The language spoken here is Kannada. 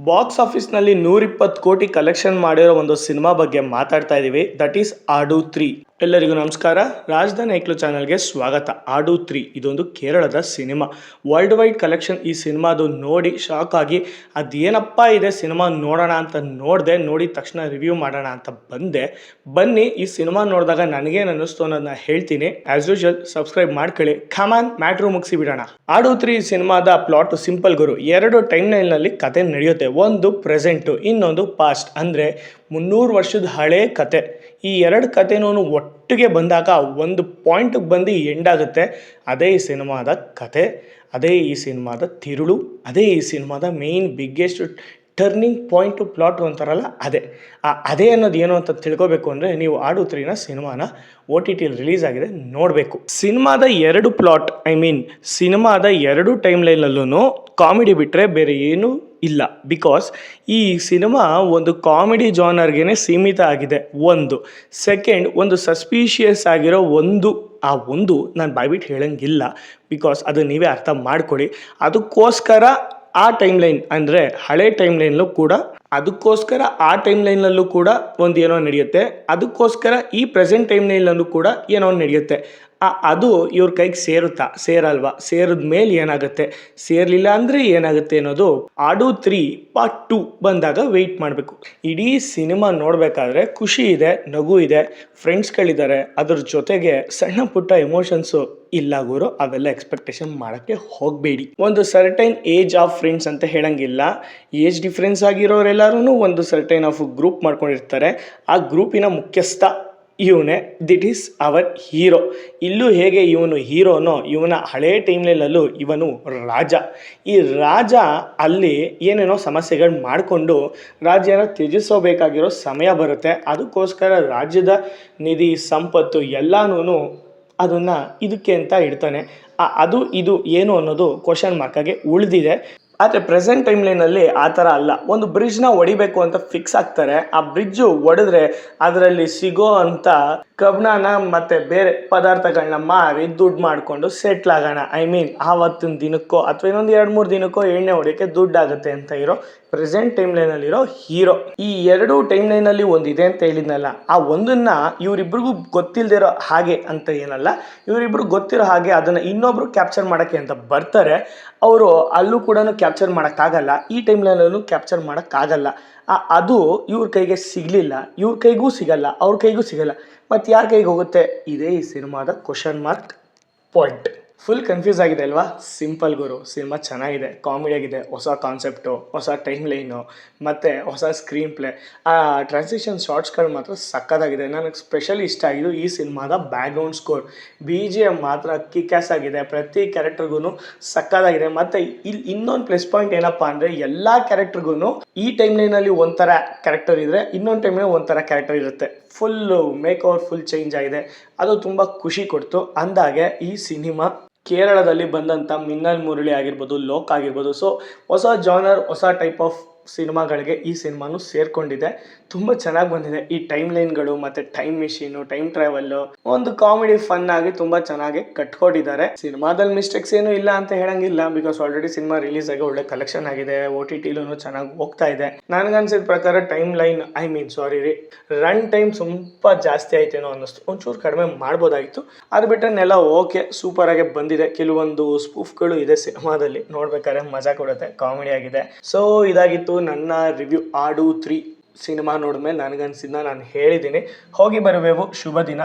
ಬಾಕ್ಸ್ ಆಫೀಸ್ನಲ್ಲಿ 120 ಕೋಟಿ ಕಲೆಕ್ಷನ್ ಮಾಡಿರೋ ಒಂದು ಸಿನಿಮಾ ಬಗ್ಗೆ ಮಾತಾಡ್ತಾ ಇದ್ದೀವಿ. ದಟ್ ಈಸ್ ಆಡು 3. ಎಲ್ಲರಿಗೂ ನಮಸ್ಕಾರ. ರಾಜಧಾನಿ ಐಕ್ಳು ಚಾನಲ್ಗೆ ಸ್ವಾಗತ. ಆಡು 3 ಇದೊಂದು ಕೇರಳದ ಸಿನಿಮಾ. ವರ್ಲ್ಡ್ ವೈಡ್ ಕಲೆಕ್ಷನ್ ಈ ಸಿನಿಮಾದು ನೋಡಿ ಶಾಕ್ ಆಗಿ ಅದೇನಪ್ಪ ಇದೆ ಸಿನಿಮಾ ನೋಡೋಣ ಅಂತ ನೋಡಿದೆ. ನೋಡಿದ ತಕ್ಷಣ ರಿವ್ಯೂ ಮಾಡೋಣ ಅಂತ ಬಂದೆ. ಬನ್ನಿ ಈ ಸಿನಿಮಾ ನೋಡಿದಾಗ ನನಗೇನು ಅನ್ನಿಸ್ತು ಅನ್ನೋದನ್ನ ಹೇಳ್ತೀನಿ. ಆಸ್ ಯೂಶುವಲ್ ಸಬ್ಸ್ಕ್ರೈಬ್ ಮಾಡ್ಕೊಳ್ಳಿ. ಕಮಾನ್ ಮ್ಯಾಟ್ರು ಮುಗಿಸಿ ಬಿಡೋಣ. ಆಡು 3 ಸಿನಿಮಾದ ಪ್ಲಾಟ್ ಸಿಂಪಲ್ ಗುರು. 2 ಟೈಮ್ ಲೈನ್ನಲ್ಲಿ ಕತೆ ನಡೆಯುತ್ತೆ. ಒಂದು ಪ್ರೆಸೆಂಟು, ಇನ್ನೊಂದು ಪಾಸ್ಟ್. ಅಂದರೆ 300 ವರ್ಷದ ಹಳೆ ಕತೆ. ಈ 2 ಕತೆನೂ ಒಟ್ಟಿಗೆ ಬಂದಾಗ ಒಂದು ಪಾಯಿಂಟಿಗೆ ಬಂದು ಎಂಡ್ ಆಗುತ್ತೆ. ಅದೇ ಈ ಸಿನಿಮಾದ ಕತೆ, ಅದೇ ಈ ಸಿನಿಮಾದ ತಿರುಳು, ಅದೇ ಈ ಸಿನಿಮಾದ main biggest turning point plot ಅಂತಾರಲ್ಲ ಅದೇ ಅನ್ನೋದು ಏನು ಅಂತ ತಿಳ್ಕೊಬೇಕು ಅಂದರೆ ನೀವು ಆಡು 3ನ ಸಿನಿಮಾನ OTT ರಿಲೀಸ್ ಆಗಿದೆ, ನೋಡಬೇಕು. ಸಿನಿಮಾದ 2 ಪ್ಲಾಟ್, ಸಿನಿಮಾದ 2 ಟೈಮ್ ಲೈನಲ್ಲೂ ಕಾಮಿಡಿ ಬಿಟ್ಟರೆ ಬೇರೆ ಏನೂ ಇಲ್ಲ. ಬಿಕಾಸ್ ಈ ಸಿನಿಮಾ ಒಂದು ಕಾಮಿಡಿ ಜಾನರ್ಗೆ ಸೀಮಿತ ಆಗಿದೆ. ಒಂದು ಸೆಕೆಂಡ್, ಒಂದು ಸಸ್ಪೀಷಿಯಸ್ ಆಗಿರೋ ಒಂದು ನಾನು ಬಾಯ್ಬಿಟ್ಟು ಹೇಳಂಗಿಲ್ಲ. ಬಿಕಾಸ್ ಅದು ನೀವೇ ಅರ್ಥ ಮಾಡ್ಕೊಳ್ಳಿ. ಅದಕ್ಕೋಸ್ಕರ ಆ ಟೈಮ್ ಲೈನ್ ಅಂದರೆ ಹಳೆ ಟೈಮ್ ಲೈನಲ್ಲೂ ಕೂಡ ಒಂದು ಏನೋ ನಡೆಯುತ್ತೆ. ಅದಕ್ಕೋಸ್ಕರ ಈ ಪ್ರೆಸೆಂಟ್ ಟೈಮ್ ಲೈನಲ್ಲೂ ಕೂಡ ಏನೋ ನಡೆಯುತ್ತೆ. ಅದು ಇವ್ರ ಕೈಗೆ ಸೇರಲ್ವಾ? ಸೇರಿದ ಮೇಲೆ ಏನಾಗುತ್ತೆ, ಸೇರಲಿಲ್ಲ ಅಂದರೆ ಏನಾಗುತ್ತೆ ಅನ್ನೋದು ಆಡು 3 ಪಾರ್ಟ್ 2 ಬಂದಾಗ ವೆಯ್ಟ್ ಮಾಡಬೇಕು. ಇಡೀ ಸಿನಿಮಾ ನೋಡಬೇಕಾದ್ರೆ ಖುಷಿ ಇದೆ, ನಗು ಇದೆ, ಫ್ರೆಂಡ್ಸ್ಗಳಿದ್ದಾರೆ. ಅದ್ರ ಜೊತೆಗೆ ಸಣ್ಣ ಪುಟ್ಟ ಎಮೋಷನ್ಸು ಇಲ್ಲ ಗುರು. ಅವೆಲ್ಲ ಎಕ್ಸ್ಪೆಕ್ಟೇಷನ್ ಮಾಡೋಕ್ಕೆ ಹೋಗಬೇಡಿ. ಒಂದು ಸರ್ಟೈನ್ ಏಜ್ ಆಫ್ ಫ್ರೆಂಡ್ಸ್ ಅಂತ ಹೇಳಂಗಿಲ್ಲ. ಏಜ್ ಡಿಫ್ರೆನ್ಸ್ ಆಗಿರೋರೆಲ್ಲರೂ ಒಂದು ಸರ್ಟೈನ್ ಆಫ್ ಗ್ರೂಪ್ ಮಾಡ್ಕೊಂಡಿರ್ತಾರೆ. ಆ ಗ್ರೂಪಿನ ಮುಖ್ಯಸ್ಥ ಇವನೇ. This is our hero. ಇಲ್ಲೂ ಹೇಗೆ ಇವನು ಹೀರೋನೋ, ಇವನ ಹಳೇ ಟೈಮ್ಲಲ್ಲೂ ಇವನು ರಾಜ. ಈ ರಾಜ ಅಲ್ಲಿ ಏನೇನೋ ಸಮಸ್ಯೆಗಳು ಮಾಡಿಕೊಂಡು ರಾಜ್ಯನ ತ್ಯಜಿಸೋಬೇಕಾಗಿರೋ ಸಮಯ ಬರುತ್ತೆ. ಅದಕ್ಕೋಸ್ಕರ ರಾಜ್ಯದ ನಿಧಿ ಸಂಪತ್ತು ಎಲ್ಲನೂ ಅದನ್ನು ಇದಕ್ಕೆ ಅಂತ ಇಡ್ತಾನೆ. ಇದು ಏನು ಅನ್ನೋದು ಕ್ವಶನ್ ಮಾರ್ಕಾಗೆ ಉಳಿದಿದೆ. ಆದರೆ ಪ್ರೆಸೆಂಟ್ ಟೈಮ್ ಲೈನಲ್ಲಿ ಆ ಥರ ಅಲ್ಲ. ಒಂದು ಬ್ರಿಡ್ಜ್ನ ಹೊಡಿಬೇಕು ಅಂತ ಫಿಕ್ಸ್ ಆಗ್ತಾರೆ. ಆ ಬ್ರಿಡ್ಜು ಹೊಡೆದ್ರೆ ಅದರಲ್ಲಿ ಸಿಗೋ ಅಂತ ಕಬ್ಬಿಣನ ಮತ್ತು ಬೇರೆ ಪದಾರ್ಥಗಳನ್ನ ಮಾರಿ ದುಡ್ಡು ಮಾಡಿಕೊಂಡು ಸೆಟ್ಲ್ ಆಗೋಣ. ಆವತ್ತಿನ ದಿನಕ್ಕೋ ಅಥವಾ ಇನ್ನೊಂದು 2-3 ದಿನಕ್ಕೋ ಎಣ್ಣೆ ಹೊಡಿಯೋಕ್ಕೆ ದುಡ್ಡಾಗುತ್ತೆ ಅಂತ ಇರೋ ಪ್ರೆಸೆಂಟ್ ಟೈಮ್ ಲೈನಲ್ಲಿರೋ ಹೀರೋ. ಈ 2 ಟೈಮ್ ಲೈನಲ್ಲಿ ಒಂದಿದೆ ಅಂತ ಹೇಳಿದ್ನಲ್ಲ, ಆ ಒಂದನ್ನು ಇವರಿಬ್ರಿಗೂ ಗೊತ್ತಿಲ್ಲದಿರೋ ಹಾಗೆ ಅಂತ ಏನಲ್ಲ, ಇವರಿಬ್ರು ಗೊತ್ತಿರೋ ಹಾಗೆ ಅದನ್ನು ಇನ್ನೊಬ್ರು ಕ್ಯಾಪ್ಚರ್ ಮಾಡೋಕ್ಕೆ ಅಂತ ಬರ್ತಾರೆ. ಅವರು ಅಲ್ಲೂ ಕೂಡ ಕ್ಯಾಪ್ಚರ್ ಮಾಡೋಕ್ಕಾಗಲ್ಲ, ಈ ಟೈಮ್ ಲೈನಲ್ಲೂ ಕ್ಯಾಪ್ಚರ್ ಮಾಡೋಕ್ಕಾಗಲ್ಲ. ಅದು ಇವ್ರ ಕೈಗೆ ಸಿಗಲಿಲ್ಲ, ಇವ್ರ ಕೈಗೂ ಸಿಗಲ್ಲ, ಅವ್ರ ಕೈಗೂ ಸಿಗಲ್ಲ. ಮತ್ತು ಯಾರ ಕೈಗೆ ಹೋಗುತ್ತೆ? ಇದೇ ಈ ಸಿನಿಮಾದ question mark point. Full confuse ಆಗಿದೆ ಅಲ್ವಾ? ಸಿಂಪಲ್ ಗುರು. ಸಿನಿಮಾ ಚೆನ್ನಾಗಿದೆ, ಕಾಮಿಡಿ ಆಗಿದೆ, ಹೊಸ ಕಾನ್ಸೆಪ್ಟು, ಹೊಸ ಟೈಮ್ ಲೈನು ಮತ್ತು ಹೊಸ ಸ್ಕ್ರೀನ್ ಪ್ಲೇ. ಆ ಟ್ರಾನ್ಸಿಷನ್ ಶಾರ್ಟ್ಸ್ಗಳು ಮಾತ್ರ ಸಕ್ಕತ್ತಾಗಿದೆ. ನನಗೆ ಸ್ಪೆಷಲಿ ಇಷ್ಟ ಆಗಿದ್ದು ಈ ಸಿನಿಮಾದ ಬ್ಯಾಕ್ಗ್ರೌಂಡ್ ಸ್ಕೋರ್. BGM ಮಾತ್ರ ಕಿಕ್ಯಾಸ್ ಆಗಿದೆ. ಪ್ರತಿ ಕ್ಯಾರೆಕ್ಟರ್ಗೂ ಸಕ್ಕತ್ತಾಗಿದೆ. ಮತ್ತು ಇಲ್ಲಿ ಇನ್ನೊಂದು ಪ್ಲಸ್ ಪಾಯಿಂಟ್ ಏನಪ್ಪ ಅಂದರೆ ಎಲ್ಲ ಕ್ಯಾರೆಕ್ಟರ್ಗೂ ಈ ಟೈಮ್ ಲೈನಲ್ಲಿ ಒಂಥರ ಕ್ಯಾರೆಕ್ಟರ್ ಇದ್ದರೆ ಇನ್ನೊಂದು ಟೈಮ್ನಲ್ಲಿ ಒಂಥರ ಕ್ಯಾರೆಕ್ಟರ್ ಇರುತ್ತೆ. Full make over full change ಆಗಿದೆ. ಅದು ತುಂಬ ಖುಷಿ ಕೊಡ್ತು. ಅಂದಾಗೆ ಈ ಸಿನಿಮಾ ಕೇರಳದಲ್ಲಿ ಬಂದಂಥ ಮಿನ್ನಲ್ ಮುರಳಿ ಆಗಿರ್ಬೋದು, ಲೋಕ್ ಆಗಿರ್ಬೋದು. ಸೊ ಹೊಸ ಜಾನರ್, ಹೊಸ ಟೈಪ್ ಆಫ್ ಸಿನಿಮಾಗಳಿಗೆ ಈ ಸಿನಿಮಾನು ಸೇರ್ಕೊಂಡಿದೆ. ತುಂಬ ಚೆನ್ನಾಗಿ ಬಂದಿದೆ. ಈ ಟೈಮ್ ಲೈನ್ಗಳು ಮತ್ತು ಟೈಮ್ ಮಿಷಿನು, ಟೈಮ್ ಟ್ರಾವೆಲ್ಲು, ಒಂದು ಕಾಮಿಡಿ ಫನ್ ಆಗಿ ತುಂಬ ಚೆನ್ನಾಗಿ ಕಟ್ಕೊಟ್ಟಿದ್ದಾರೆ. ಸಿನಿಮಾದಲ್ಲಿ ಮಿಸ್ಟೇಕ್ಸ್ ಏನೂ ಇಲ್ಲ ಅಂತ ಹೇಳಂಗಿಲ್ಲ. ಬಿಕಾಸ್ ಆಲ್ರೆಡಿ ಸಿನಿಮಾ ರಿಲೀಸ್ ಆಗಿ ಒಳ್ಳೆ ಕಲೆಕ್ಷನ್ ಆಗಿದೆ. OTTಲೂ ಚೆನ್ನಾಗಿ ಹೋಗ್ತಾ ಇದೆ. ನನಗನ್ಸಿದ ಪ್ರಕಾರ ಟೈಮ್ ಲೈನ್ ರನ್ ಟೈಮ್ ಸ್ವಲ್ಪ ಜಾಸ್ತಿ ಆಯ್ತೇನೋ ಅನ್ನಿಸ್ತು. ಒಂಚೂರು ಕಡಿಮೆ ಮಾಡ್ಬೋದಾಗಿತ್ತು. ಅದು ಬಿಟ್ಟರೆಲ್ಲ ಓಕೆ, ಸೂಪರಾಗಿ ಬಂದಿದೆ. ಕೆಲವೊಂದು ಸ್ಪೂಫ್ಗಳು ಇದೆ ಸಿನಿಮಾದಲ್ಲಿ, ನೋಡ್ಬೇಕಾದ್ರೆ ಮಜಾ ಕೊಡುತ್ತೆ, ಕಾಮಿಡಿ ಆಗಿದೆ. ಸೊ ಇದಾಗಿತ್ತು ನನ್ನ ರಿವ್ಯೂ ಆಡು 3 ಸಿನಿಮಾ. ನೋಡಿದ್ಮೇಲೆ ನನಗನ್ಸಿದ್ನ ನಾನು ಹೇಳಿದ್ದೀನಿ. ಹೋಗಿ ಬರಬೇಕು. ಶುಭ ದಿನ.